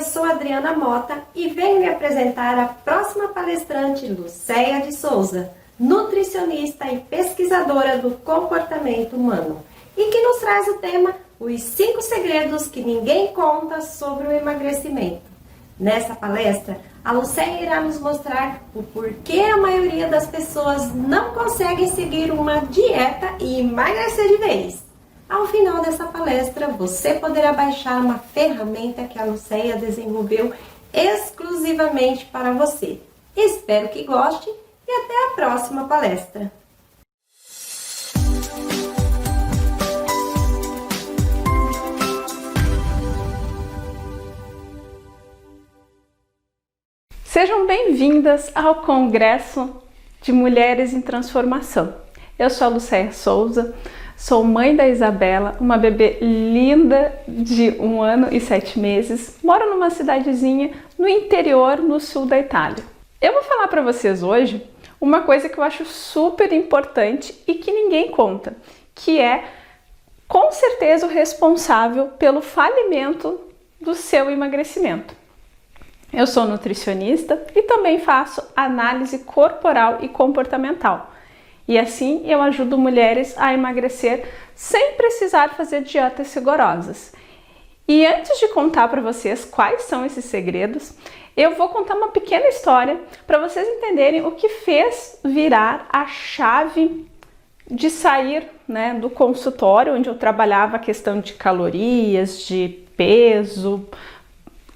sou Adriana Mota e venho lhe apresentar a próxima palestrante, Lucéia de Souza, nutricionista e pesquisadora do comportamento humano, e que nos traz o tema Os 5 segredos que ninguém conta sobre o emagrecimento. Nessa palestra, a Lucéia irá nos mostrar o porquê a maioria das pessoas não conseguem seguir uma dieta e emagrecer de vez. Ao final dessa palestra, você poderá baixar uma ferramenta que a Lucéia desenvolveu exclusivamente para você. Espero que goste e até a próxima palestra! Sejam bem-vindas ao Congresso de Mulheres em Transformação. Eu sou a Lucéia Souza, sou mãe da Isabela, uma bebê linda de 1 ano e 7 meses, moro numa cidadezinha no interior, no sul da Itália. Eu vou falar para vocês hoje uma coisa que eu acho super importante e que ninguém conta, que é com certeza o responsável pelo falimento do seu emagrecimento. Eu sou nutricionista e também faço análise corporal e comportamental. E assim eu ajudo mulheres a emagrecer sem precisar fazer dietas rigorosas. E antes de contar para vocês quais são esses segredos, eu vou contar uma pequena história para vocês entenderem o que fez virar a chave de sair, do consultório onde eu trabalhava a questão de calorias, de peso,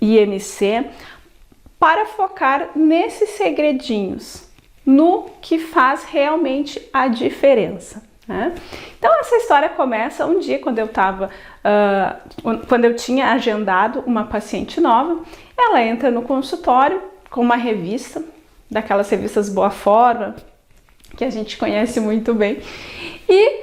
IMC, para focar nesses segredinhos, no que faz realmente a diferença. Então essa história começa um dia quando eu tinha agendado uma paciente nova. Ela entra no consultório com uma revista, daquelas revistas Boa Forma, que a gente conhece muito bem, e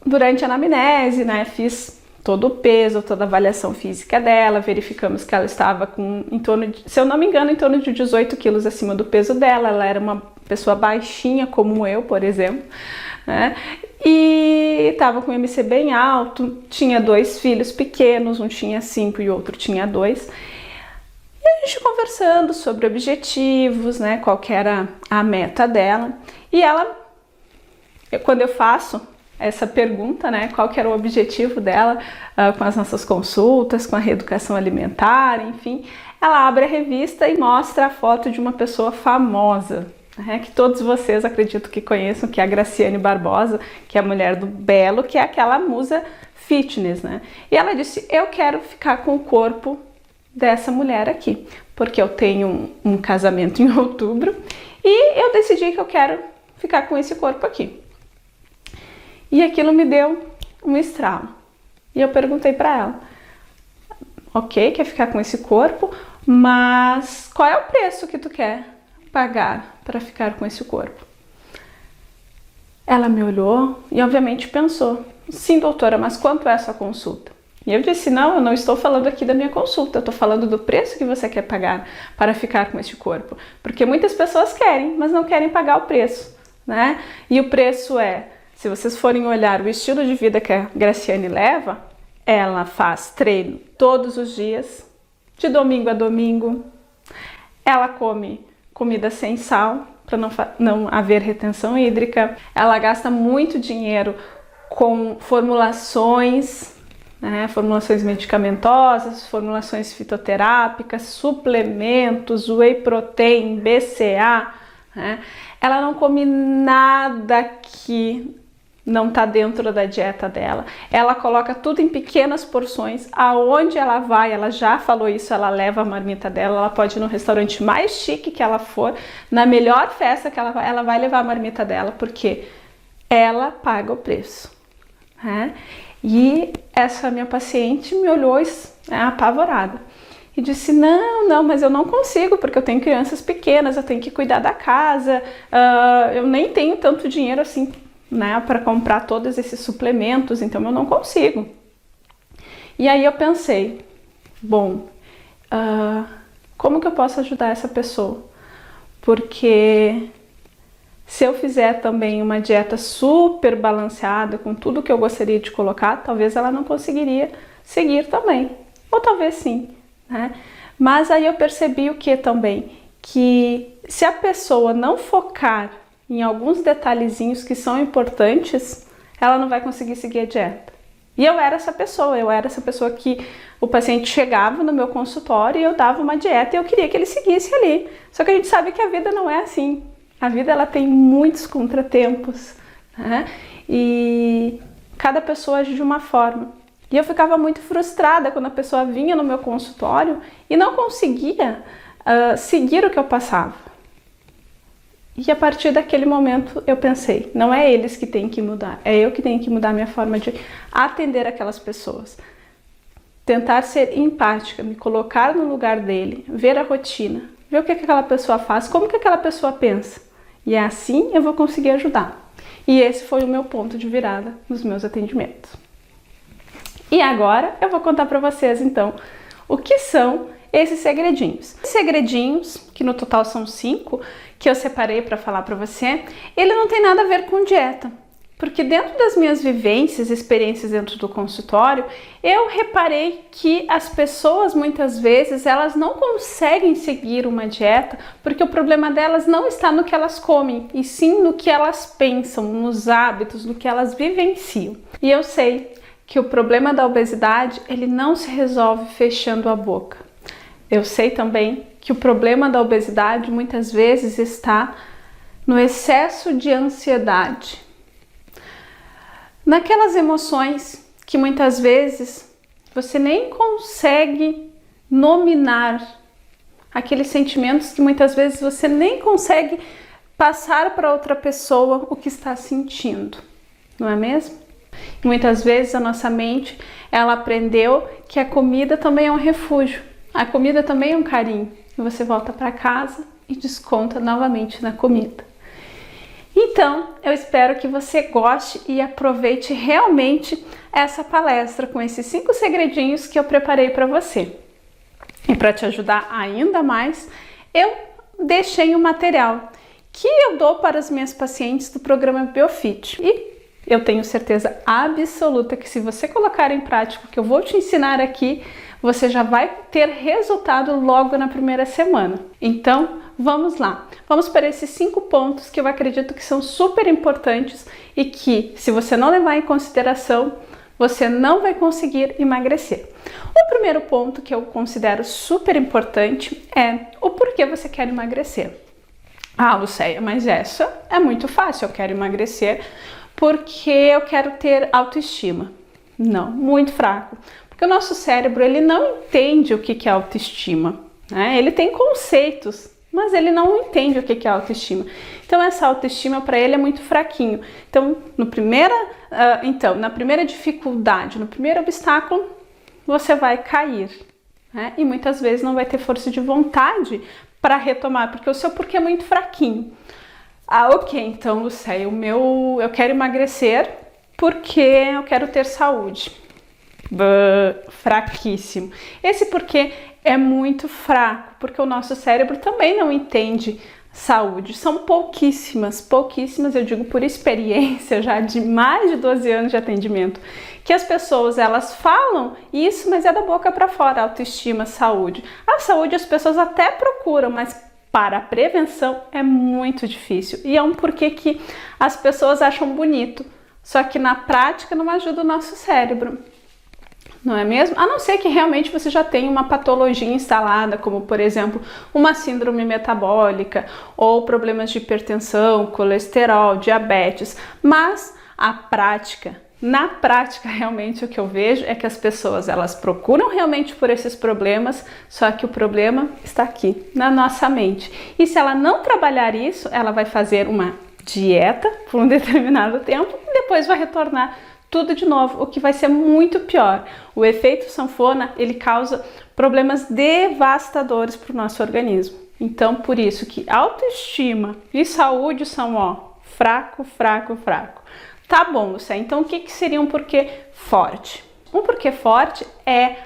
durante a anamnese, fiz todo o peso, toda a avaliação física dela, verificamos que ela estava com em torno de, se eu não me engano, em torno de 18 quilos acima do peso dela. Ela era uma pessoa baixinha, como eu, por exemplo, e estava com IMC bem alto, tinha 2 filhos pequenos, um tinha 5 e o outro tinha 2. E a gente conversando sobre objetivos, qual que era a meta dela, e ela, quando eu faço essa pergunta, qual que era o objetivo dela com as nossas consultas, com a reeducação alimentar, enfim, ela abre a revista e mostra a foto de uma pessoa famosa, que todos vocês acredito que conheçam, que é a Graciane Barbosa, que é a mulher do Belo, que é aquela musa fitness, E ela disse: eu quero ficar com o corpo dessa mulher aqui, porque eu tenho um casamento em outubro e eu decidi que eu quero ficar com esse corpo aqui. E aquilo me deu um estralo. E eu perguntei para ela: ok, quer ficar com esse corpo, mas qual é o preço que tu quer pagar para ficar com esse corpo? Ela me olhou e obviamente pensou: sim, doutora, mas quanto é a sua consulta? E eu disse: não, eu não estou falando aqui da minha consulta, eu estou falando do preço que você quer pagar para ficar com esse corpo. Porque muitas pessoas querem, mas não querem pagar o preço, E o preço é, se vocês forem olhar o estilo de vida que a Graciane leva, ela faz treino todos os dias, de domingo a domingo. Ela come comida sem sal, para não haver retenção hídrica. Ela gasta muito dinheiro com formulações, formulações medicamentosas, formulações fitoterápicas, suplementos, whey protein, BCA. Ela não come nada que não está dentro da dieta dela. Ela coloca tudo em pequenas porções. Aonde ela vai, ela já falou isso, ela leva a marmita dela. Ela pode ir no restaurante mais chique que ela for, na melhor festa que ela vai levar a marmita dela, porque ela paga o preço. E essa minha paciente me olhou apavorada e disse: não, mas eu não consigo, porque eu tenho crianças pequenas, eu tenho que cuidar da casa, eu nem tenho tanto dinheiro assim, para comprar todos esses suplementos, então eu não consigo. E aí eu pensei: bom, como que eu posso ajudar essa pessoa? Porque se eu fizer também uma dieta super balanceada, com tudo que eu gostaria de colocar, talvez ela não conseguiria seguir também. Ou talvez sim, né? Mas aí eu percebi o que também? Que se a pessoa não focar em alguns detalhezinhos que são importantes, ela não vai conseguir seguir a dieta. E eu era essa pessoa que o paciente chegava no meu consultório e eu dava uma dieta e eu queria que ele seguisse ali. Só que a gente sabe que a vida não é assim. A vida ela tem muitos contratempos, né? E cada pessoa age de uma forma. E eu ficava muito frustrada quando a pessoa vinha no meu consultório e não conseguia seguir o que eu passava. E a partir daquele momento eu pensei, não é eles que têm que mudar, é eu que tenho que mudar a minha forma de atender aquelas pessoas. Tentar ser empática, me colocar no lugar dele, ver a rotina, ver o que aquela pessoa faz, como que aquela pessoa pensa. E assim eu vou conseguir ajudar. E esse foi o meu ponto de virada nos meus atendimentos. E agora eu vou contar para vocês então o que são esses segredinhos. Segredinhos, que no total são 5, que eu separei para falar para você, ele não tem nada a ver com dieta. Porque dentro das minhas vivências, experiências dentro do consultório, eu reparei que as pessoas muitas vezes elas não conseguem seguir uma dieta porque o problema delas não está no que elas comem, e sim no que elas pensam, nos hábitos, no que elas vivenciam. E eu sei que o problema da obesidade ele não se resolve fechando a boca. Eu sei também que o problema da obesidade muitas vezes está no excesso de ansiedade. Naquelas emoções que muitas vezes você nem consegue nominar, aqueles sentimentos que muitas vezes você nem consegue passar para outra pessoa o que está sentindo, não é mesmo? E muitas vezes a nossa mente, ela aprendeu que a comida também é um refúgio, a comida também é um carinho, e você volta para casa e desconta novamente na comida. Então, eu espero que você goste e aproveite realmente essa palestra com esses 5 segredinhos que eu preparei para você. E para te ajudar ainda mais, eu deixei um material que eu dou para as minhas pacientes do programa Biofit. E eu tenho certeza absoluta que se você colocar em prática o que eu vou te ensinar aqui, você já vai ter resultado logo na primeira semana. Então, vamos lá. Vamos para esses 5 pontos que eu acredito que são super importantes e que, se você não levar em consideração, você não vai conseguir emagrecer. O primeiro ponto que eu considero super importante é o porquê você quer emagrecer. Ah, Lucéia, mas essa é muito fácil. Eu quero emagrecer porque eu quero ter autoestima. Não, muito fraco. Porque o nosso cérebro, ele não entende o que é autoestima, né? Ele tem conceitos, mas ele não entende o que é autoestima. Então, essa autoestima para ele é muito fraquinho. Então, na primeira dificuldade, no primeiro obstáculo, você vai cair, né? E muitas vezes não vai ter força de vontade para retomar, porque o seu porquê é muito fraquinho. Ah, ok, então, Lucéia, eu quero emagrecer porque eu quero ter saúde. Fraquíssimo. Esse porquê é muito fraco, porque o nosso cérebro também não entende saúde. São pouquíssimas, eu digo por experiência já de mais de 12 anos de atendimento, que as pessoas elas falam isso, mas é da boca para fora, autoestima, saúde. A saúde as pessoas até procuram, mas para a prevenção é muito difícil. E é um porquê que as pessoas acham bonito, só que na prática não ajuda o nosso cérebro. Não é mesmo? A não ser que realmente você já tenha uma patologia instalada, como por exemplo, uma síndrome metabólica ou problemas de hipertensão, colesterol, diabetes. Mas na prática realmente o que eu vejo é que as pessoas elas procuram realmente por esses problemas, só que o problema está aqui, na nossa mente. E se ela não trabalhar isso, ela vai fazer uma dieta por um determinado tempo e depois vai retornar tudo de novo, o que vai ser muito pior. O efeito sanfona, ele causa problemas devastadores para o nosso organismo. Então, por isso que autoestima e saúde são, fraco. Tá bom, Lúcia, então o que seria um porquê forte? Um porquê forte é,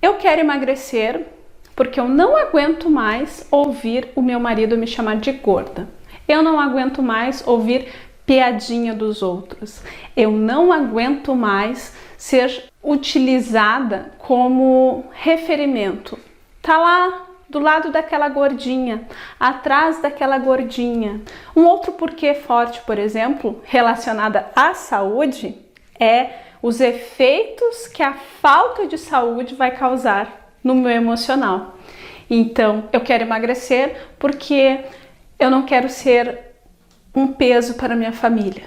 eu quero emagrecer porque eu não aguento mais ouvir o meu marido me chamar de gorda. Eu não aguento mais ouvir piadinha dos outros. Eu não aguento mais ser utilizada como referimento. Tá lá do lado daquela gordinha, atrás daquela gordinha. Um outro porquê forte, por exemplo, relacionada à saúde, é os efeitos que a falta de saúde vai causar no meu emocional. Então, eu quero emagrecer porque eu não quero ser um peso para minha família.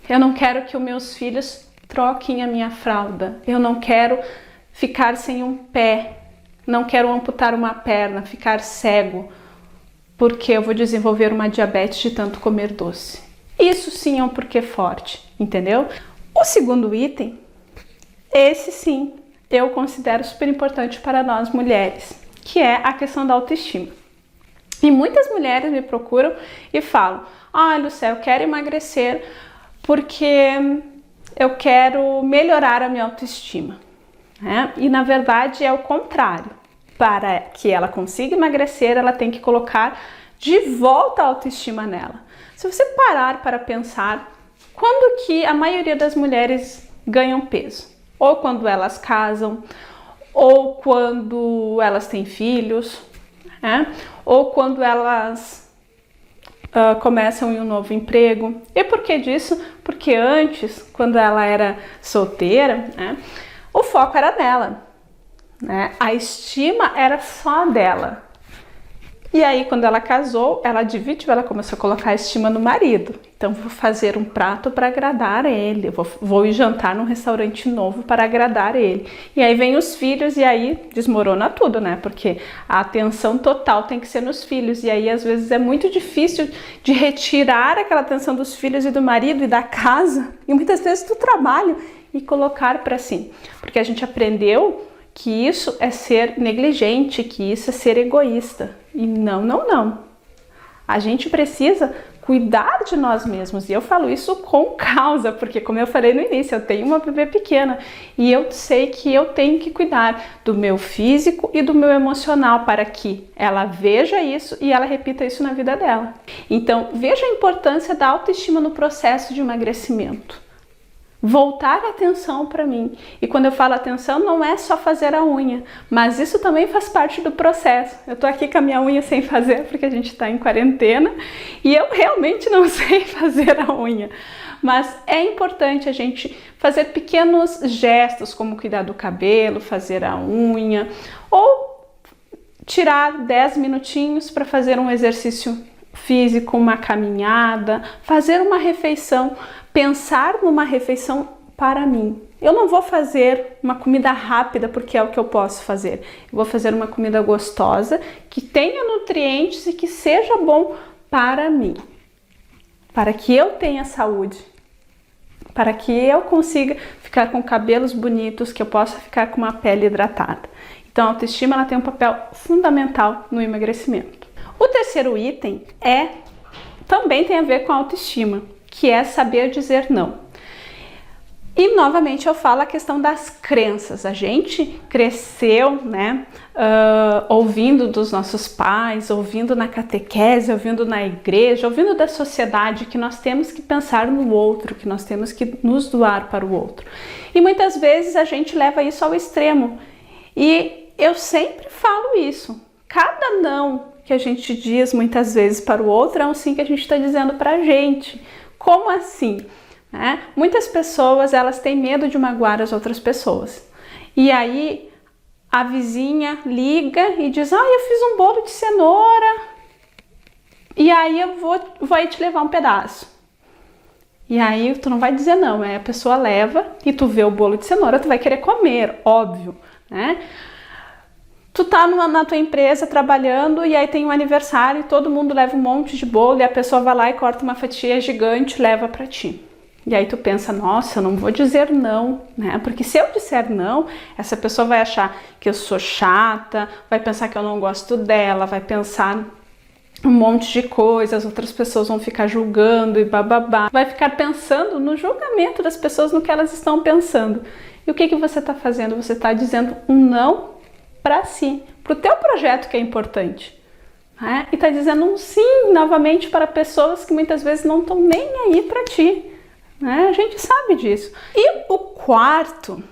Eu não quero que os meus filhos troquem a minha fralda. Eu não quero ficar sem um pé. Não quero amputar uma perna, ficar cego, porque eu vou desenvolver uma diabetes de tanto comer doce. Isso sim é um porquê forte, entendeu? O segundo item, esse sim, eu considero super importante para nós mulheres, que é a questão da autoestima. E muitas mulheres me procuram e falam: "Ah, Lucélia, eu quero emagrecer porque eu quero melhorar a minha autoestima." E na verdade é o contrário. Para que ela consiga emagrecer, ela tem que colocar de volta a autoestima nela. Se você parar para pensar, quando que a maioria das mulheres ganham peso? Ou quando elas casam, ou quando elas têm filhos, ou quando elas começam em um novo emprego. E por que disso? Porque antes, quando ela era solteira, o foco era nela. A estima era só dela. E aí, quando ela casou, ela dividiu, ela começou a colocar a estima no marido. Então, vou fazer um prato para agradar ele, vou ir jantar num restaurante novo para agradar ele. E aí vem os filhos e aí desmorona tudo, Porque a atenção total tem que ser nos filhos. E aí, às vezes, é muito difícil de retirar aquela atenção dos filhos e do marido e da casa, e muitas vezes do trabalho, e colocar para si. Porque a gente aprendeu que isso é ser negligente, que isso é ser egoísta. E não. A gente precisa cuidar de nós mesmos. E eu falo isso com causa, porque como eu falei no início, eu tenho uma bebê pequena e eu sei que eu tenho que cuidar do meu físico e do meu emocional para que ela veja isso e ela repita isso na vida dela. Então, veja a importância da autoestima no processo de emagrecimento. Voltar a atenção para mim. E quando eu falo atenção, não é só fazer a unha, mas isso também faz parte do processo. Eu tô aqui com a minha unha sem fazer porque a gente tá em quarentena e eu realmente não sei fazer a unha. Mas é importante a gente fazer pequenos gestos, como cuidar do cabelo, fazer a unha, ou tirar 10 minutinhos para fazer um exercício físico, uma caminhada, fazer uma refeição, pensar numa refeição para mim. Eu não vou fazer uma comida rápida porque é o que eu posso fazer. Eu vou fazer uma comida gostosa, que tenha nutrientes e que seja bom para mim. Para que eu tenha saúde. Para que eu consiga ficar com cabelos bonitos, que eu possa ficar com uma pele hidratada. Então a autoestima ela tem um papel fundamental no emagrecimento. O terceiro item também tem a ver com a autoestima, que é saber dizer não. E novamente eu falo a questão das crenças. A gente cresceu, ouvindo dos nossos pais, ouvindo na catequese, ouvindo na igreja, ouvindo da sociedade que nós temos que pensar no outro, que nós temos que nos doar para o outro. E muitas vezes a gente leva isso ao extremo. E eu sempre falo isso. Cada não que a gente diz muitas vezes para o outro é um sim que a gente está dizendo para a gente. Como assim? Muitas pessoas elas têm medo de magoar as outras pessoas. E aí a vizinha liga e diz: eu fiz um bolo de cenoura e aí eu vou aí te levar um pedaço. E aí tu não vai dizer não, a pessoa leva e tu vê o bolo de cenoura, tu vai querer comer, óbvio, Tu tá na tua empresa trabalhando e aí tem um aniversário e todo mundo leva um monte de bolo e a pessoa vai lá e corta uma fatia gigante e leva para ti. E aí tu pensa: nossa, eu não vou dizer não, Porque se eu disser não, essa pessoa vai achar que eu sou chata, vai pensar que eu não gosto dela, vai pensar um monte de coisas, outras pessoas vão ficar julgando e bababá. Vai ficar pensando no julgamento das pessoas, no que elas estão pensando. E o que você está fazendo? Você está dizendo um não para si, para o teu projeto que é importante. E está dizendo um sim novamente para pessoas que muitas vezes não estão nem aí para ti. A gente sabe disso. E o quarto,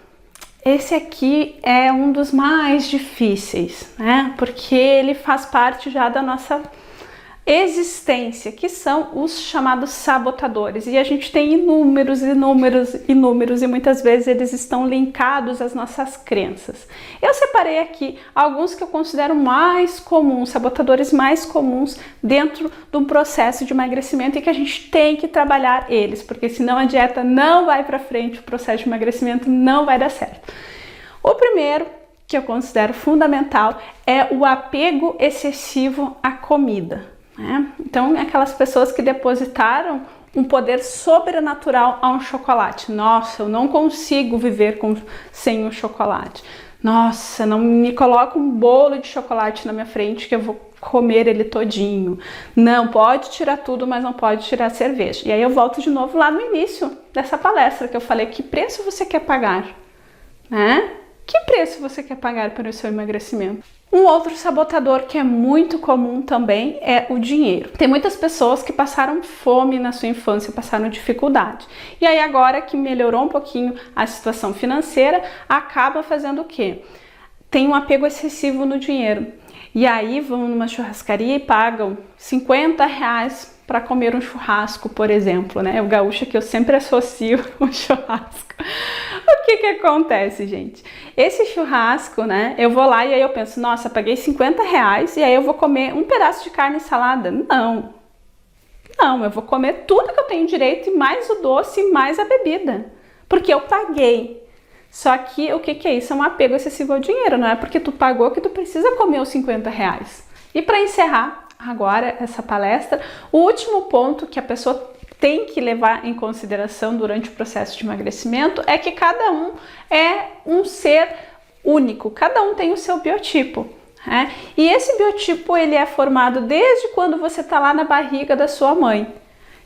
esse aqui é um dos mais difíceis, né? Porque ele faz parte já da nossa existência, que são os chamados sabotadores. E a gente tem inúmeros e muitas vezes eles estão linkados às nossas crenças. Eu separei aqui alguns que eu considero mais comuns, sabotadores mais comuns dentro do processo de emagrecimento e que a gente tem que trabalhar eles, porque senão a dieta não vai para frente, o processo de emagrecimento não vai dar certo. O primeiro, que eu considero fundamental, é o apego excessivo à comida. Então, aquelas pessoas que depositaram um poder sobrenatural a um chocolate. Nossa, eu não consigo viver sem o chocolate. Nossa, não me coloca um bolo de chocolate na minha frente que eu vou comer ele todinho. Não, pode tirar tudo, mas não pode tirar a cerveja. E aí eu volto de novo lá no início dessa palestra que eu falei, que preço você quer pagar? Que preço você quer pagar para o seu emagrecimento? Um outro sabotador que é muito comum também é o dinheiro. Tem muitas pessoas que passaram fome na sua infância, passaram dificuldade. E aí agora que melhorou um pouquinho a situação financeira, acaba fazendo o quê? Tem um apego excessivo no dinheiro. E aí vão numa churrascaria e pagam R$50 para comer um churrasco, por exemplo, né? O gaúcho que eu sempre associo o churrasco. O que acontece, gente? Esse churrasco, né? Eu vou lá e aí eu penso, nossa, paguei R$50 e aí eu vou comer um pedaço de carne e salada. Não, eu vou comer tudo que eu tenho direito e mais o doce e mais a bebida, porque eu paguei. Só que o que é isso? É um apego excessivo ao dinheiro, não é porque tu pagou que tu precisa comer os R$50. E para encerrar agora essa palestra, o último ponto que a pessoa tem que levar em consideração durante o processo de emagrecimento é que cada um é um ser único, cada um tem o seu biotipo. E esse biotipo ele é formado desde quando você está lá na barriga da sua mãe,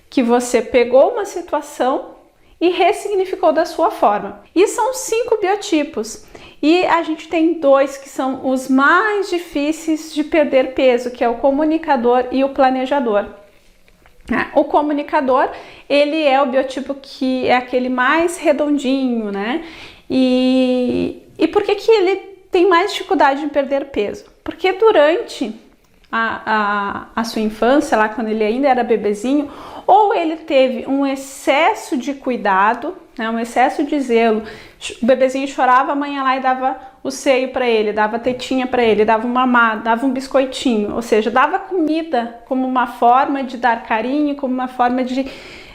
que você pegou uma situação e ressignificou da sua forma. E são 5 biotipos. E a gente tem 2 que são os mais difíceis de perder peso, que é o comunicador e o planejador. O comunicador, ele é o biotipo que é aquele mais redondinho, né? E por que ele tem mais dificuldade em perder peso? Porque durante a sua infância, lá quando ele ainda era bebezinho, ou ele teve um excesso de cuidado, né, um excesso de zelo. O bebezinho chorava, a mãe ia lá e dava o seio para ele, dava tetinha para ele, dava um mamado, dava um biscoitinho, ou seja, dava comida como uma forma de dar carinho, como uma forma de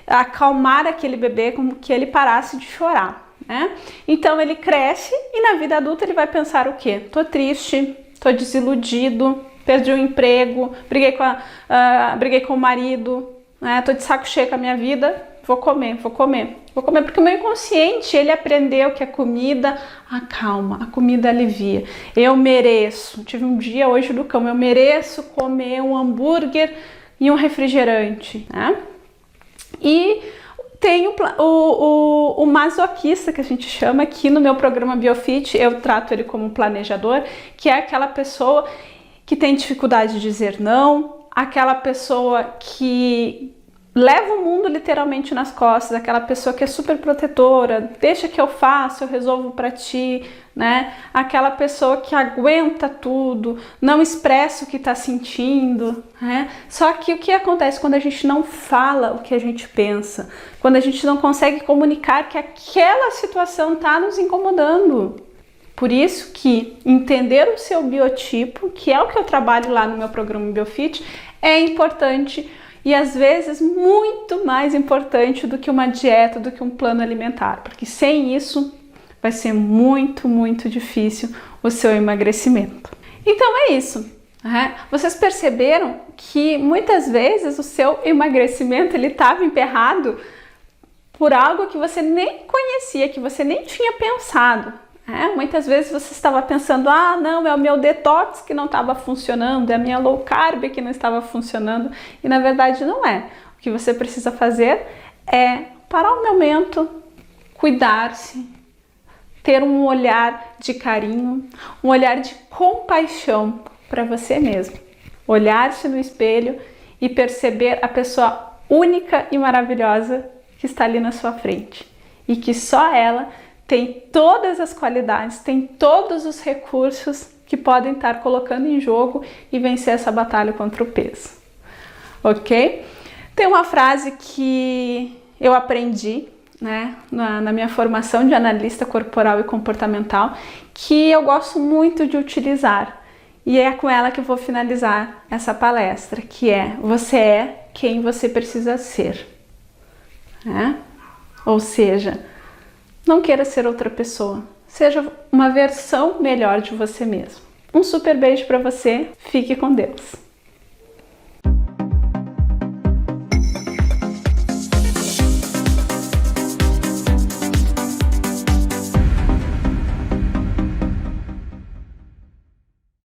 acalmar aquele bebê, como que ele parasse de chorar, né? Então ele cresce e na vida adulta ele vai pensar o quê? Tô triste, tô desiludido, perdi o emprego, briguei com o marido, né? Tô de saco cheio com a minha vida, vou comer, porque o meu inconsciente, ele aprendeu que a comida acalma, a comida alivia. Eu mereço, tive um dia hoje do cão, eu mereço comer um hambúrguer e um refrigerante, né? E tem o masoquista, que a gente chama aqui no meu programa BioFit, eu trato ele como um planejador, que é aquela pessoa que tem dificuldade de dizer não, aquela pessoa que leva o mundo literalmente nas costas, aquela pessoa que é super protetora, deixa que eu faço, eu resolvo pra ti, né? Aquela pessoa que aguenta tudo, não expressa o que tá sentindo, né? Só que o que acontece quando a gente não fala o que a gente pensa, quando a gente não consegue comunicar que aquela situação tá nos incomodando? Por isso que entender o seu biotipo, que é o que eu trabalho lá no meu programa BioFit, é importante e às vezes muito mais importante do que uma dieta, do que um plano alimentar, porque sem isso vai ser muito, muito difícil o seu emagrecimento. Então é isso. Vocês perceberam que muitas vezes o seu emagrecimento ele estava emperrado por algo que você nem conhecia, que você nem tinha pensado. Muitas vezes você estava pensando, não, é o meu detox que não estava funcionando, é a minha low carb que não estava funcionando, e na verdade não é. O que você precisa fazer é parar um momento, cuidar-se, ter um olhar de carinho, um olhar de compaixão para você mesmo. Olhar-se no espelho e perceber a pessoa única e maravilhosa que está ali na sua frente e que só ela tem todas as qualidades, tem todos os recursos que podem estar colocando em jogo e vencer essa batalha contra o peso, ok? Tem uma frase que eu aprendi, né, na minha formação de analista corporal e comportamental, que eu gosto muito de utilizar, e é com ela que eu vou finalizar essa palestra, que é: você é quem você precisa ser, né? Ou seja, não queira ser outra pessoa, seja uma versão melhor de você mesmo. Um super beijo para você, fique com Deus!